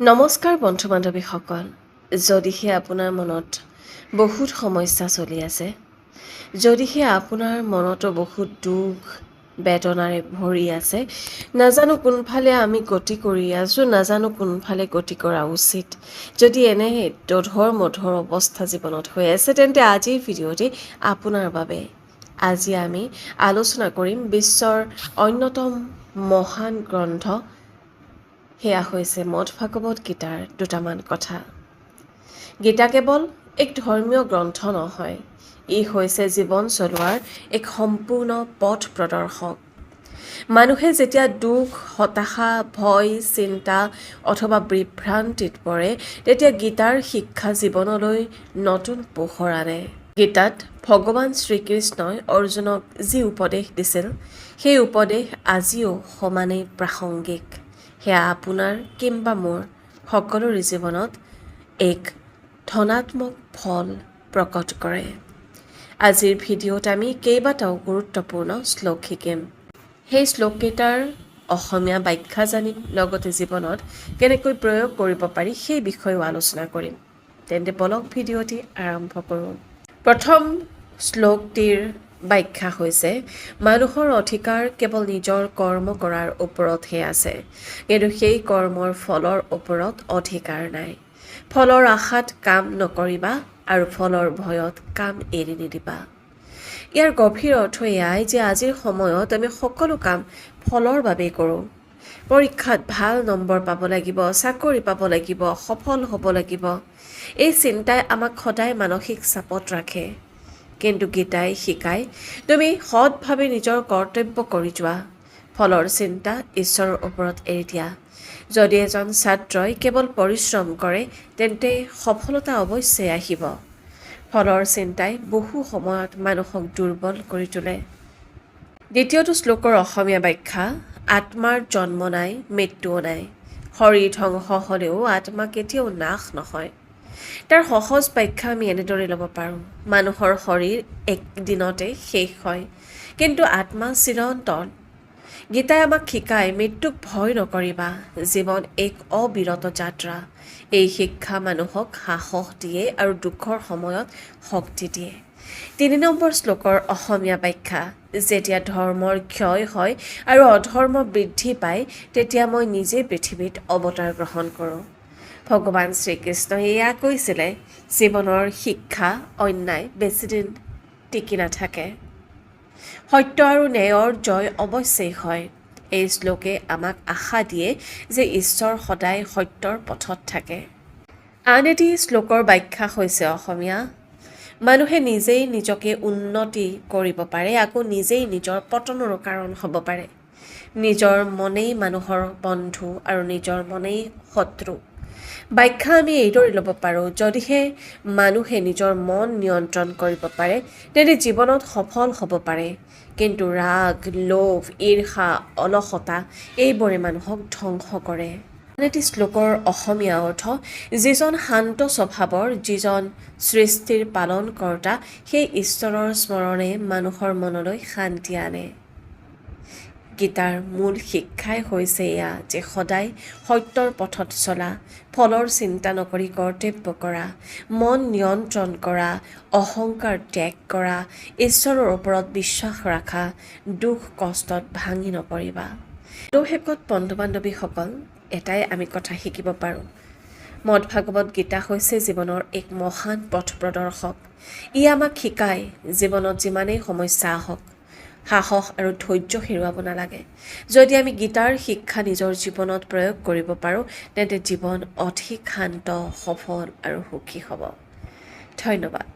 নমস্কাৰ বন্ধু বান্ধৱীসকল, যদিহে আপোনাৰ মনত বহুত সমস্যা চলি আছে, যদিহে আপোনাৰ মনতো বহুত দুখ বেদনাৰে ভৰি আছে, নাজানো কোনফালে আমি গতি কৰি আছোঁ, নাজানো কোনফালে গতি কৰা উচিত, যদি এনে দোধৰ মধুৰ অৱস্থা জীৱনত হৈ আছে, তেন্তে আজিৰ ভিডিঅ'টি আপোনাৰ বাবে। আজি আমি আলোচনা কৰিম বিশ্বৰ অন্যতম মহান গ্ৰন্থ, সেয়া হৈছে মদভাগৱত গীতাৰ দুটামান কথা। গীতা কেৱল এক ধৰ্মীয় গ্ৰন্থ নহয়, ই হৈছে জীৱন চলোৱাৰ এক সম্পূৰ্ণ পথ প্ৰদৰ্শক। মানুহে যেতিয়া দুখ, হতাশা, ভয়, চিন্তা অথবা বিভ্ৰান্তিত পৰে, তেতিয়া গীতাৰ শিক্ষা জীৱনলৈ নতুন পোহৰ আনে। গীতাত ভগৱান শ্ৰীকৃষ্ণই অৰ্জুনক যি উপদেশ দিছিল, সেই উপদেশ আজিও সমানেই প্ৰাসংগিক। সেয়া আপোনাৰ কিংবা মোৰ সকলোৰে জীৱনত এক ধনাত্মক ফল প্ৰকট কৰে। আজিৰ ভিডিঅ'ত আমি কেইবাটাও গুৰুত্বপূৰ্ণ শ্লোক শিকিম। সেই শ্লোককেইটাৰ অসমীয়া ব্যাখ্যা জানিম, লগতে জীৱনত কেনেকৈ প্ৰয়োগ কৰিব পাৰি সেই বিষয়েও আলোচনা কৰিম। তেন্তে বলক ভিডিঅ'টি আৰম্ভ কৰোঁ। প্ৰথম শ্লোকটিৰ ব্যাখ্যা হৈছে, মানুহৰ অধিকাৰ কেৱল নিজৰ কৰ্ম কৰাৰ ওপৰতহে আছে, কিন্তু সেই কৰ্মৰ ফলৰ ওপৰত অধিকাৰ নাই। ফলৰ আশাত কাম নকৰিবা আৰু ফলৰ ভয়ত কাম এৰি নিদিবা। ইয়াৰ গভীৰ অৰ্থ এয়াই যে আজিৰ সময়ত আমি সকলো কাম ফলৰ বাবেই কৰোঁ। পৰীক্ষাত ভাল নম্বৰ পাব লাগিব, চাকৰি পাব লাগিব, সফল হ'ব লাগিব, এই চিন্তাই আমাক সদায় মানসিক চাপত ৰাখে। কিন্তু গীতাই শিকায়, তুমি সৎভাৱে নিজৰ কৰ্তব্য কৰি যোৱা, ফলৰ চিন্তা ঈশ্বৰৰ ওপৰত এৰি দিয়া। যদি এজন ছাত্ৰই কেৱল পৰিশ্ৰম কৰে, তেন্তে সফলতা অৱশ্যেই আহিব। ফলৰ চিন্তাই বহু সময়ত মানুহক দুৰ্বল কৰি তোলে। দ্বিতীয়টো শ্লোকৰ অসমীয়া ব্যাখ্যা, আত্মাৰ জন্ম নাই, মৃত্যুও নাই। শৰীৰ ধ্বংস হ'লেও আত্মা কেতিয়াও নাশ নহয়। তাৰ সহজ ব্যাখ্যা আমি এনেদৰে ল'ব পাৰোঁ, মানুহৰ শৰীৰ একদিনতে শেষ হয়, কিন্তু আত্মা চিৰন্তন। গীতাই আমাক শিকায়, মৃত্যুক ভয় নকৰিবা, জীৱন এক অবিৰত যাত্ৰা। এই শিক্ষা মানুহক সাহস দিয়ে আৰু দুখৰ সময়ত শক্তি দিয়ে। 3 নম্বৰ শ্লোকৰ অসমীয়া ব্যাখ্যা, যেতিয়া ধৰ্মৰ ক্ষয় হয় আৰু অধৰ্ম বৃদ্ধি পায়, তেতিয়া মই নিজে পৃথিৱীত অৱতাৰ গ্ৰহণ কৰোঁ। ভগৱান শ্ৰীকৃষ্ণই এয়া কৈছিলে, জীৱনৰ শিক্ষা অন্যায় বেছিদিন টিকি নাথাকে। সত্য আৰু ন্যায়ৰ জয় অৱশ্যেই হয়। এই শ্লোকে আমাক আশা দিয়ে যে ঈশ্বৰ সদায় সত্যৰ পথত থাকে। আন এটি শ্লোকৰ ব্যাখ্যা হৈছে অসমীয়া, মানুহে নিজেই নিজকে উন্নতি কৰিব পাৰে, আকৌ নিজেই নিজৰ পতনৰো কাৰণ হ'ব পাৰে। নিজৰ মনেই মানুহৰ বন্ধু আৰু নিজৰ মনেই শত্ৰু। ব্যাখ্যা আমি এইদৰে ল'ব পাৰোঁ, যদিহে মানুহে নিজৰ মন নিয়ন্ত্ৰণ কৰিব পাৰে, তেন্তে জীৱনত সফল হ'ব পাৰে। কিন্তু ৰাগ, লোভ, ঈৰ্ষা, অলসতা এইবোৰে মানুহক ধ্বংস কৰে। আন এটি শ্লোকৰ অসমীয়া অৰ্থ, যিজন শান্ত স্বভাৱৰ, যিজন সৃষ্টিৰ পালনকৰ্তা, সেই ঈশ্বৰৰ স্মৰণে মানুহৰ মনলৈ শান্তি আনে। গীতাৰ মূল শিক্ষাই হৈছে এয়া যে সদায় সত্যৰ পথত চলা, ফলৰ চিন্তা নকৰি কৰ্তব্য কৰা, মন নিয়ন্ত্ৰণ কৰা, অহংকাৰ ত্যাগ কৰা, ঈশ্বৰৰ ওপৰত বিশ্বাস ৰাখা, দুখ কষ্টত ভাঙি নপৰিবা। শেষত বন্ধু বান্ধৱীসকল, এটাই আমি কথা শিকিব পাৰোঁ, মদভাগৱত গীতা হৈছে জীৱনৰ এক মহান পথ প্ৰদৰ্শক। ই আমাক শিকায়, জীৱনত যিমানেই সমস্যা আহক, সাহস আৰু ধৈৰ্য হেৰুৱাব নালাগে। যদি আমি গীতাৰ শিক্ষা নিজৰ জীৱনত প্ৰয়োগ কৰিব পাৰোঁ, তেন্তে জীৱন অধিক শান্ত, সফল আৰু সুখী হ'ব। ধন্যবাদ।